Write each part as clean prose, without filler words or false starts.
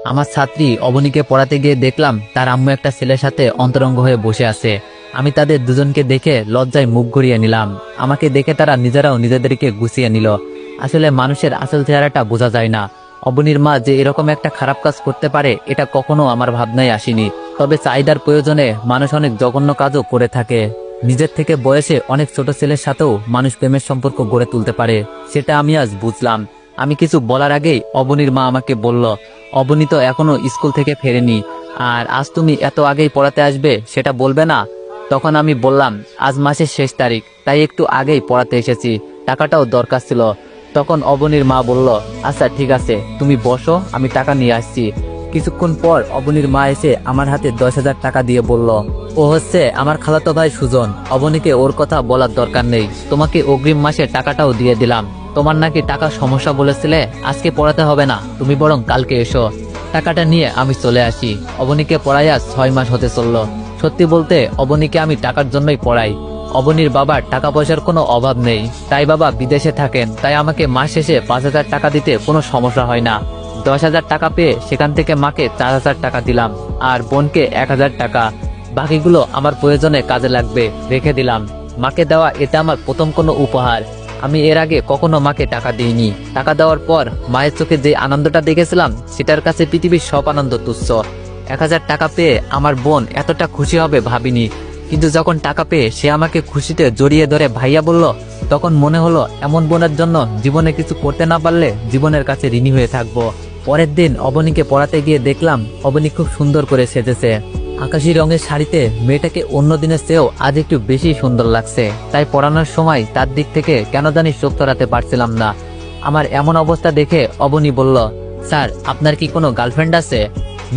আমার ছাত্রী অবনীকে পড়াতে গিয়ে দেখলাম তার আম্মু একটা ছেলের সাথে অন্তরঙ্গ হয়ে বসে আছে। আমি তাদের দুজনকে দেখে লজ্জায় মুখ ঘুরিয়ে নিলাম। আমাকে দেখে তারা নিজেরাও নিজেদেরকে গুছিয়ে নিল। আসলে মানুষের আসল চেহারাটা বোঝা যায় না। অবনীর মা যে এরকম একটা খারাপ কাজ করতে পারে এটা কখনো আমার ভাবনায় আসেনি। তবে চাহিদার প্রয়োজনে মানুষ অনেক জঘন্য কাজও করে থাকে। নিজের থেকে বয়সে অনেক ছোট ছেলের সাথেও মানুষ প্রেমের সম্পর্ক গড়ে তুলতে পারে, সেটা আমি আজ বুঝলাম। আমি কিছু বলার আগেই অবনীর মা আমাকে বলল, অবনী তো এখনো স্কুল থেকে ফেরেনি, আর আজ তুমি এত আগেই পড়াতে আসবে সেটা বলবে না? তখন আমি বললাম, আজ মাসের শেষ তারিখ, তাই একটু আগেই পড়াতে এসেছি, টাকাটাও দরকার ছিল। তখন অবনীর মা বলল, আচ্ছা ঠিক আছে, তুমি বসো, আমি টাকা নিয়ে আসছি। কিছুক্ষণ পর অবনীর মা এসে আমার হাতে 10,000 টাকা দিয়ে বলল, ও হচ্ছে আমার খালাতো ভাই সুজন, অবনীকে ওর কথা বলার দরকার নেই, তোমাকে অগ্রিম মাসে টাকাটাও দিয়ে দিলাম। তোমার নাকি টাকার সমস্যা বলেছিলে, আজকে পড়াতে হবে না, তুমি বরং কালকে এসো। টাকাটা নিয়ে আমি চলে আসি। অবনীকে পড়াইয়া 6 মাস হতে চলল। সত্যি বলতে অবনীকে আমি টাকার জন্যই পড়াই। অবনীর বাবার টাকা পয়সার কোনো অভাব নেই, তাই বাবা বিদেশে থাকেন, তাই আমাকে মাস শেষে 5,000 টাকা দিতে কোনো সমস্যা হয় না। 10,000 টাকা পেয়ে সেখান থেকে মাকে 4,000 টাকা দিলাম, আর বোনকে 1,000 টাকা। বাকিগুলো আমার প্রয়োজনে কাজে লাগবে, রেখে দিলাম। মাকে দেওয়া এটা আমার প্রথম কোনো উপহার। আমি এর আগে কখনো মাকে টাকা দিইনি। টাকা দেওয়ার পর মায়ের চোখে যে আনন্দটা দেখেছিলাম সেটার কাছে পৃথিবীর সব আনন্দ তুচ্ছ। 1,000 টাকা পেয়ে আমার বোন এতটা খুশি হবে ভাবিনি। কিন্তু যখন টাকা পেয়ে সে আমাকে খুশিতে জড়িয়ে ধরে ভাইয়া বলল, তখন মনে হলো এমন বোনের জন্য জীবনে কিছু করতে না পারলে জীবনের কাছে ঋণী হয়ে থাকবো। পরের দিন অবনীকে পড়াতে গিয়ে দেখলাম অবনী খুব সুন্দর করে সেজেছে। আকাশি রঙের শাড়িতে মেয়েটাকে অন্য দিনের চেয়েও আজ একটু বেশি সুন্দর লাগছে। তাই পড়ানোর সময় তার দিক থেকে কেন জানি চোখ সরাতে পারছিলাম না। আমার এমন অবস্থা দেখে অবনী বলল, স্যার আপনার কি কোনো গার্লফ্রেন্ড আছে?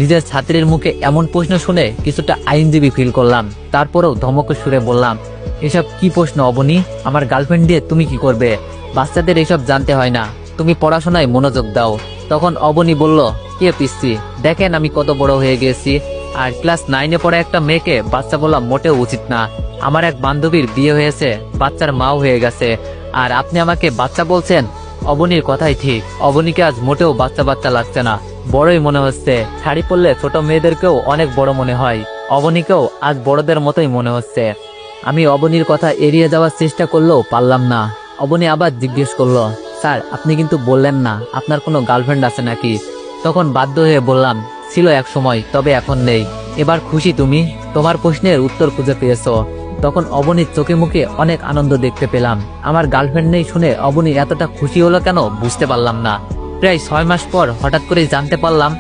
নিজের ছাত্রীর মুখে এমন প্রশ্ন শুনে কিছুটা আইনজীবী ফিল করলাম। তারপরেও ধমক সুরে বললাম, এসব কি প্রশ্ন অবনী? আমার গার্লফ্রেন্ড দিয়ে তুমি কি করবে? বাচ্চাদের এসব জানতে হয় না, তুমি পড়াশোনায় মনোযোগ দাও। তখন অবনী বলল, কে পিসি, দেখেন আমি কত বড় হয়ে গেছি, আর ক্লাস 9-এ পড়া একটা মেয়েকে বাচ্চা বলা মোটেও উচিত না। আমার এক বান্ধবীর বিয়ে হয়েছে, বাচ্চার মাও হয়ে গেছে, আর আপনি আমাকে বাচ্চা বলছেন? অবনীর কথাই ঠিক, অবনীকে আজ মোটেও বাচ্চা বাচ্চা লাগছে না, বড়ই মনে হচ্ছে। শাড়ি পরলে ছোট মেয়েদেরকেও অনেক বড় মনে হয়, অবনীকেও আজ বড়দের মতোই মনে হচ্ছে। আমি অবনীর কথা এড়িয়ে যাওয়ার চেষ্টা করলেও পারলাম না। অবনী আবার জিজ্ঞেস করলো, স্যার আপনি কিন্তু বললেন না আপনার কোনো গার্লফ্রেন্ড আছে নাকি? তখন বাধ্য হয়ে বললাম, ছিল এক সময়, তবে এখন নেই। এবার খুশি তুমি? তোমার প্রশ্নের উত্তর খুঁজে পেয়েছো। তখন অবনীর চোখে মুখে অনেক আনন্দ দেখতে পেলাম। আমার গার্লফ্রেন্ড নেই শুনে অবনী এতটা খুশি হলো কেন বুঝতে পারলাম না। প্রায় 6 মাস পর হঠাৎ করে জানতে পারলাম